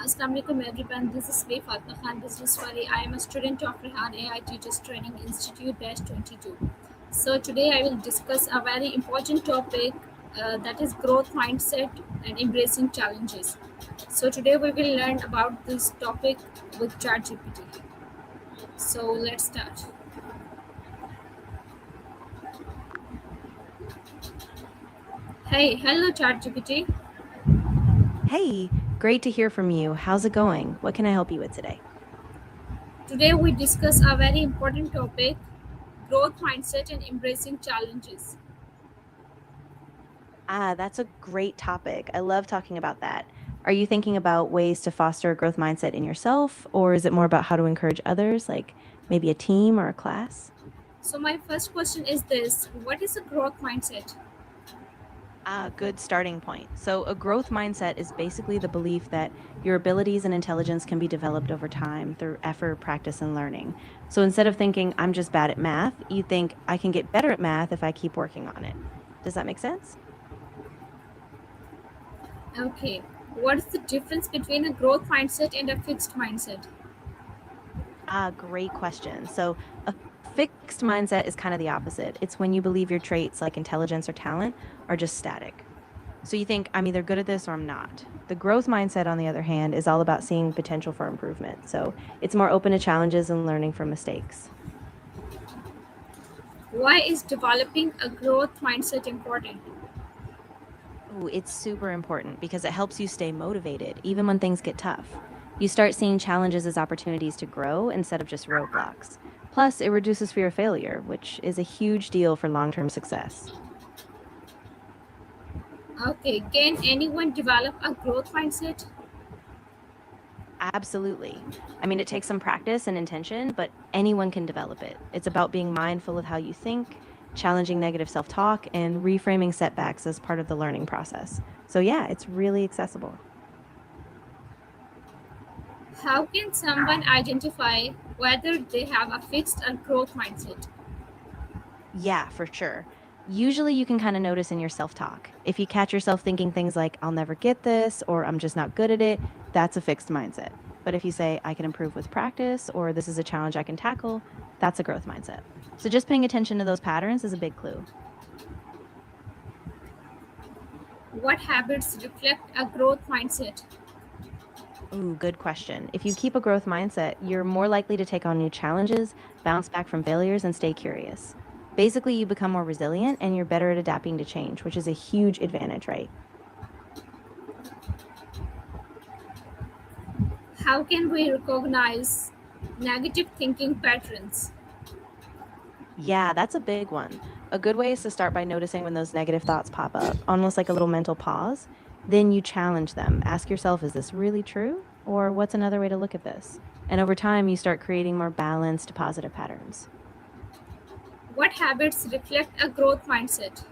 Assalamu alaikum everyone. This is Fatima Khan, Business Wali. I am a student of Rehan AI Teachers Training Institute 22. So today I will discuss a very important topic that is growth mindset and embracing challenges. So today we will learn about this topic with ChatGPT. So let's start. Hey, hello ChatGPT. Hey, great to hear from you. How's it going? What can I help you with today? Today we discuss a very important topic, growth mindset and embracing challenges. That's a great topic. I love talking about that. Are you thinking about ways to foster a growth mindset in yourself, or is it more about how to encourage others, like maybe a team or a class? So my first question is this: what is a growth mindset? Good starting point. So, a growth mindset is basically the belief that your abilities and intelligence can be developed over time through effort, practice, and learning. So, instead of thinking, I'm just bad at math, you think, I can get better at math if I keep working on it. Does that make sense? Okay. What is the difference between a growth mindset and a fixed mindset? Great question. So, a fixed mindset is kind of the opposite. It's when you believe your traits like intelligence or talent are just static. So, you think, I'm either good at this or I'm not. The growth mindset, on the other hand, is all about seeing potential for improvement. So, it's more open to challenges and learning from mistakes. Why is developing a growth mindset important? Ooh, it's super important because it helps you stay motivated even when things get tough. You start seeing challenges as opportunities to grow instead of just roadblocks. Plus, it reduces fear of failure, which is a huge deal for long term success. Okay. Can anyone develop a growth mindset? Absolutely. I mean, it takes some practice and intention, but anyone can develop it. It's about being mindful of how you think, challenging negative self talk, and reframing setbacks as part of the learning process. So, yeah, it's really accessible. How can someone identify whether they have a fixed or growth mindset? Yeah, for sure. Usually, you can kind of notice in your self talk. If you catch yourself thinking things like, I'll never get this, or I'm just not good at it, that's a fixed mindset. But if you say, I can improve with practice, or this is a challenge I can tackle, that's a growth mindset. So, just paying attention to those patterns is a big clue. What habits reflect a growth mindset? Ooh, good question. If you keep a growth mindset, you're more likely to take on new challenges, bounce back from failures, and stay curious. Basically, you become more resilient and you're better at adapting to change, which is a huge advantage, right? How can we recognize negative thinking patterns? Yeah, that's a big one. A good way is to start by noticing when those negative thoughts pop up, almost like a little mental pause. Then you challenge them. Ask yourself, is this really true? Or what's another way to look at this? And over time, you start creating more balanced, positive patterns. What habits reflect a growth mindset?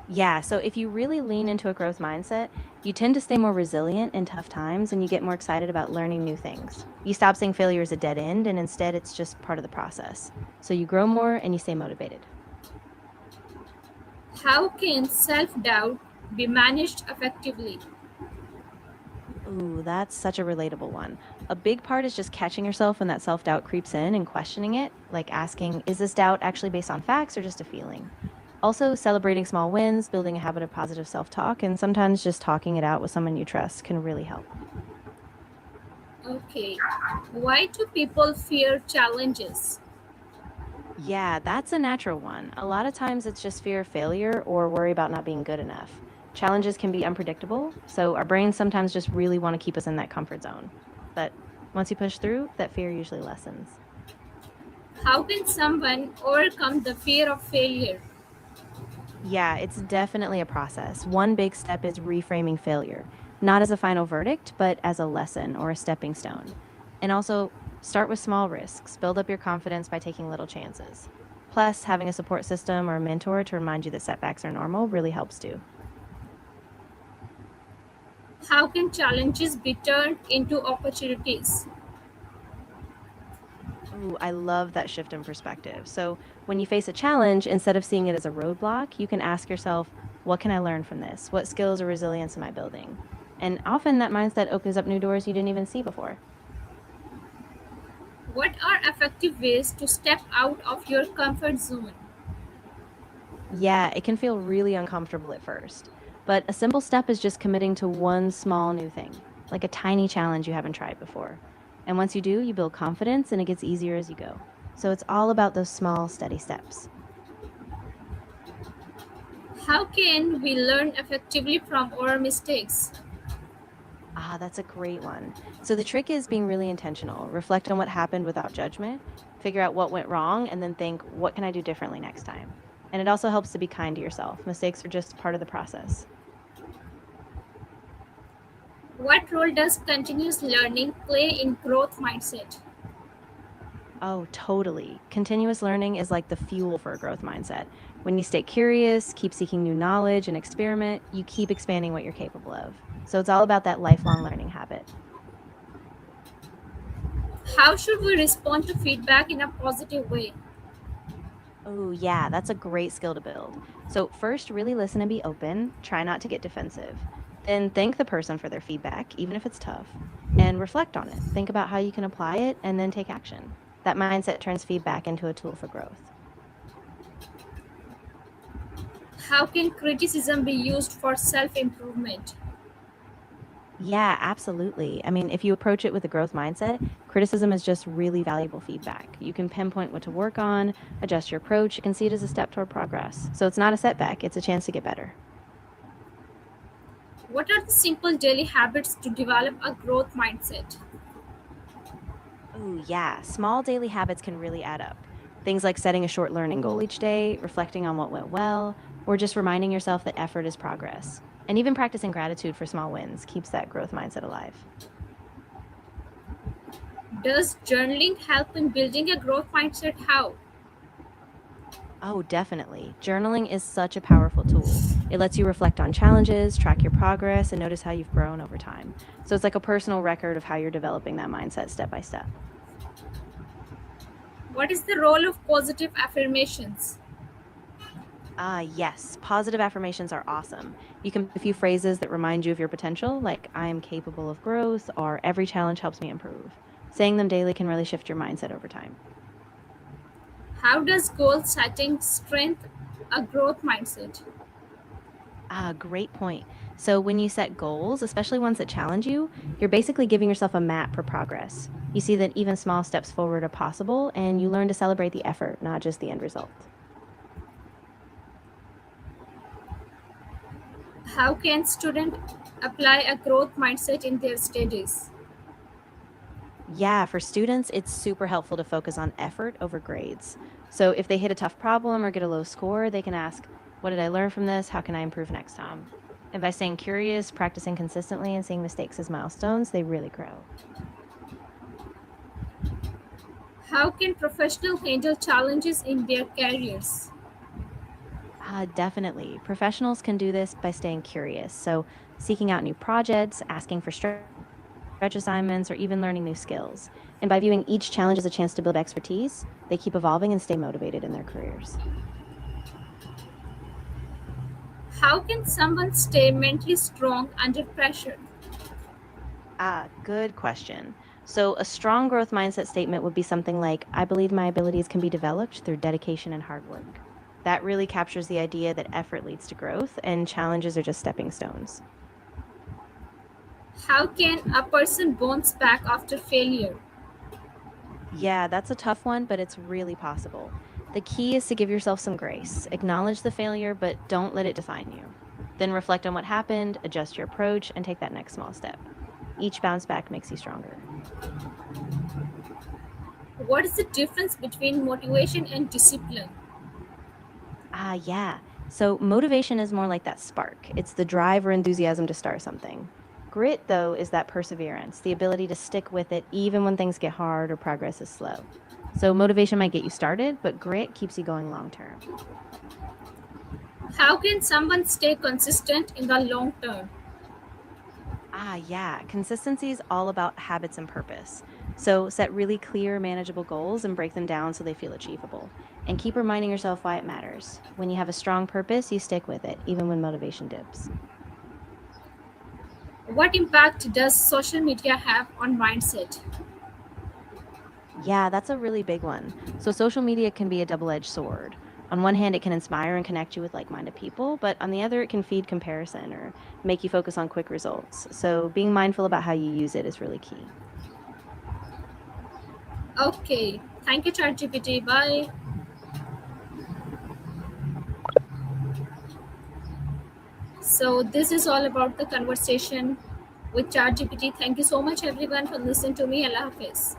Yeah, so if you really lean into a growth mindset, you tend to stay more resilient in tough times and you get more excited about learning new things. You stop seeing failure as a dead end and instead it's just part of the process. So you grow more and you stay motivated. How can self doubt be managed effectively? Ooh, that's such a relatable one. A big part is just catching yourself when that self doubt creeps in and questioning it, like asking, is this doubt actually based on facts or just a feeling? Also, celebrating small wins, building a habit of positive self talk, and sometimes just talking it out with someone you trust can really help. Okay. Why do people fear challenges? Yeah, that's a natural one. A lot of times it's just fear of failure or worry about not being good enough. Challenges can be unpredictable, so our brains sometimes just really want to keep us in that comfort zone. But once you push through, that fear usually lessens. How can someone overcome the fear of failure? Yeah, it's definitely a process. One big step is reframing failure, not as a final verdict, but as a lesson or a stepping stone. And also, start with small risks, build up your confidence by taking little chances. Plus, having a support system or a mentor to remind you that setbacks are normal really helps too. How can challenges be turned into opportunities? Ooh, I love that shift in perspective. So, when you face a challenge, instead of seeing it as a roadblock, you can ask yourself, what can I learn from this? What skills or resilience am I building? And often that mindset opens up new doors you didn't even see before. What are effective ways to step out of your comfort zone? Yeah, it can feel really uncomfortable at first. But a simple step is just committing to one small new thing, like a tiny challenge you haven't tried before. And once you do, you build confidence and it gets easier as you go. So it's all about those small, steady steps. How can we learn effectively from our mistakes? Ah, that's a great one. So the trick is being really intentional. Reflect on what happened without judgment, figure out what went wrong, and then think, what can I do differently next time? And it also helps to be kind to yourself. Mistakes are just part of the process. What role does continuous learning play in growth mindset? Oh, totally. Continuous learning is like the fuel for a growth mindset. When you stay curious, keep seeking new knowledge, and experiment, you keep expanding what you're capable of. So it's all about that lifelong learning habit. How should we respond to feedback in a positive way? Oh, yeah, that's a great skill to build. So, first, really listen and be open. Try not to get defensive. Then, thank the person for their feedback, even if it's tough, and reflect on it. Think about how you can apply it and then take action. That mindset turns feedback into a tool for growth. How can criticism be used for self improvement? Yeah, absolutely. I mean, if you approach it with a growth mindset, criticism is just really valuable feedback. You can pinpoint what to work on, adjust your approach, and see it as a step toward progress. So, it's not a setback, it's a chance to get better. What are the simple daily habits to develop a growth mindset? Oh, yeah. Small daily habits can really add up. Things like setting a short learning goal each day, reflecting on what went well, or just reminding yourself that effort is progress. And even practicing gratitude for small wins keeps that growth mindset alive. Does journaling help in building a growth mindset? How? Oh, definitely. Journaling is such a powerful tool. It lets you reflect on challenges, track your progress, and notice how you've grown over time. So it's like a personal record of how you're developing that mindset step by step. What is the role of positive affirmations? Ah, yes. Positive affirmations are awesome. You can pick a few phrases that remind you of your potential, like I am capable of growth or every challenge helps me improve. Saying them daily can really shift your mindset over time. How does goal setting strengthen a growth mindset? Ah, great point. So when you set goals, especially ones that challenge you, you're basically giving yourself a map for progress. You see that even small steps forward are possible, and you learn to celebrate the effort, not just the end result. How can students apply a growth mindset in their studies? Yeah, for students, it's super helpful to focus on effort over grades. So if they hit a tough problem or get a low score, they can ask, what did I learn from this? How can I improve next time? And by staying curious, practicing consistently, and seeing mistakes as milestones, they really grow. How can professionals handle challenges in their careers? Definitely. Professionals can do this by staying curious. So seeking out new projects, asking for stretch assignments, or even learning new skills. And by viewing each challenge as a chance to build expertise, they keep evolving and stay motivated in their careers. How can someone stay mentally strong under pressure? Ah, good question. So, a strong growth mindset statement would be something like, I believe my abilities can be developed through dedication and hard work. That really captures the idea that effort leads to growth and challenges are just stepping stones. How can a person bounce back after failure? Yeah, that's a tough one, but it's really possible. The key is to give yourself some grace. Acknowledge the failure, but don't let it define you. Then reflect on what happened, adjust your approach, and take that next small step. Each bounce back makes you stronger. What is the difference between motivation and discipline? Ah, yeah. So motivation is more like that spark. It's the drive or enthusiasm to start something. Grit, though, is that perseverance, the ability to stick with it even when things get hard or progress is slow. So motivation might get you started, but grit keeps you going long term. How can someone stay consistent in the long term? Ah, yeah. Consistency is all about habits and purpose. So set really clear, manageable goals and break them down so they feel achievable. And keep reminding yourself why it matters. When you have a strong purpose, you stick with it, even when motivation dips. What impact does social media have on mindset? Yeah, that's a really big one. So social media can be a double-edged sword. On one hand, it can inspire and connect you with like-minded people, but on the other, it can feed comparison or make you focus on quick results. So being mindful about how you use it is really key. Okay, thank you, ChatGPT. Bye. So this is all about the conversation with ChatGPT. Thank you so much, everyone, for listening to me. Allah Hafiz.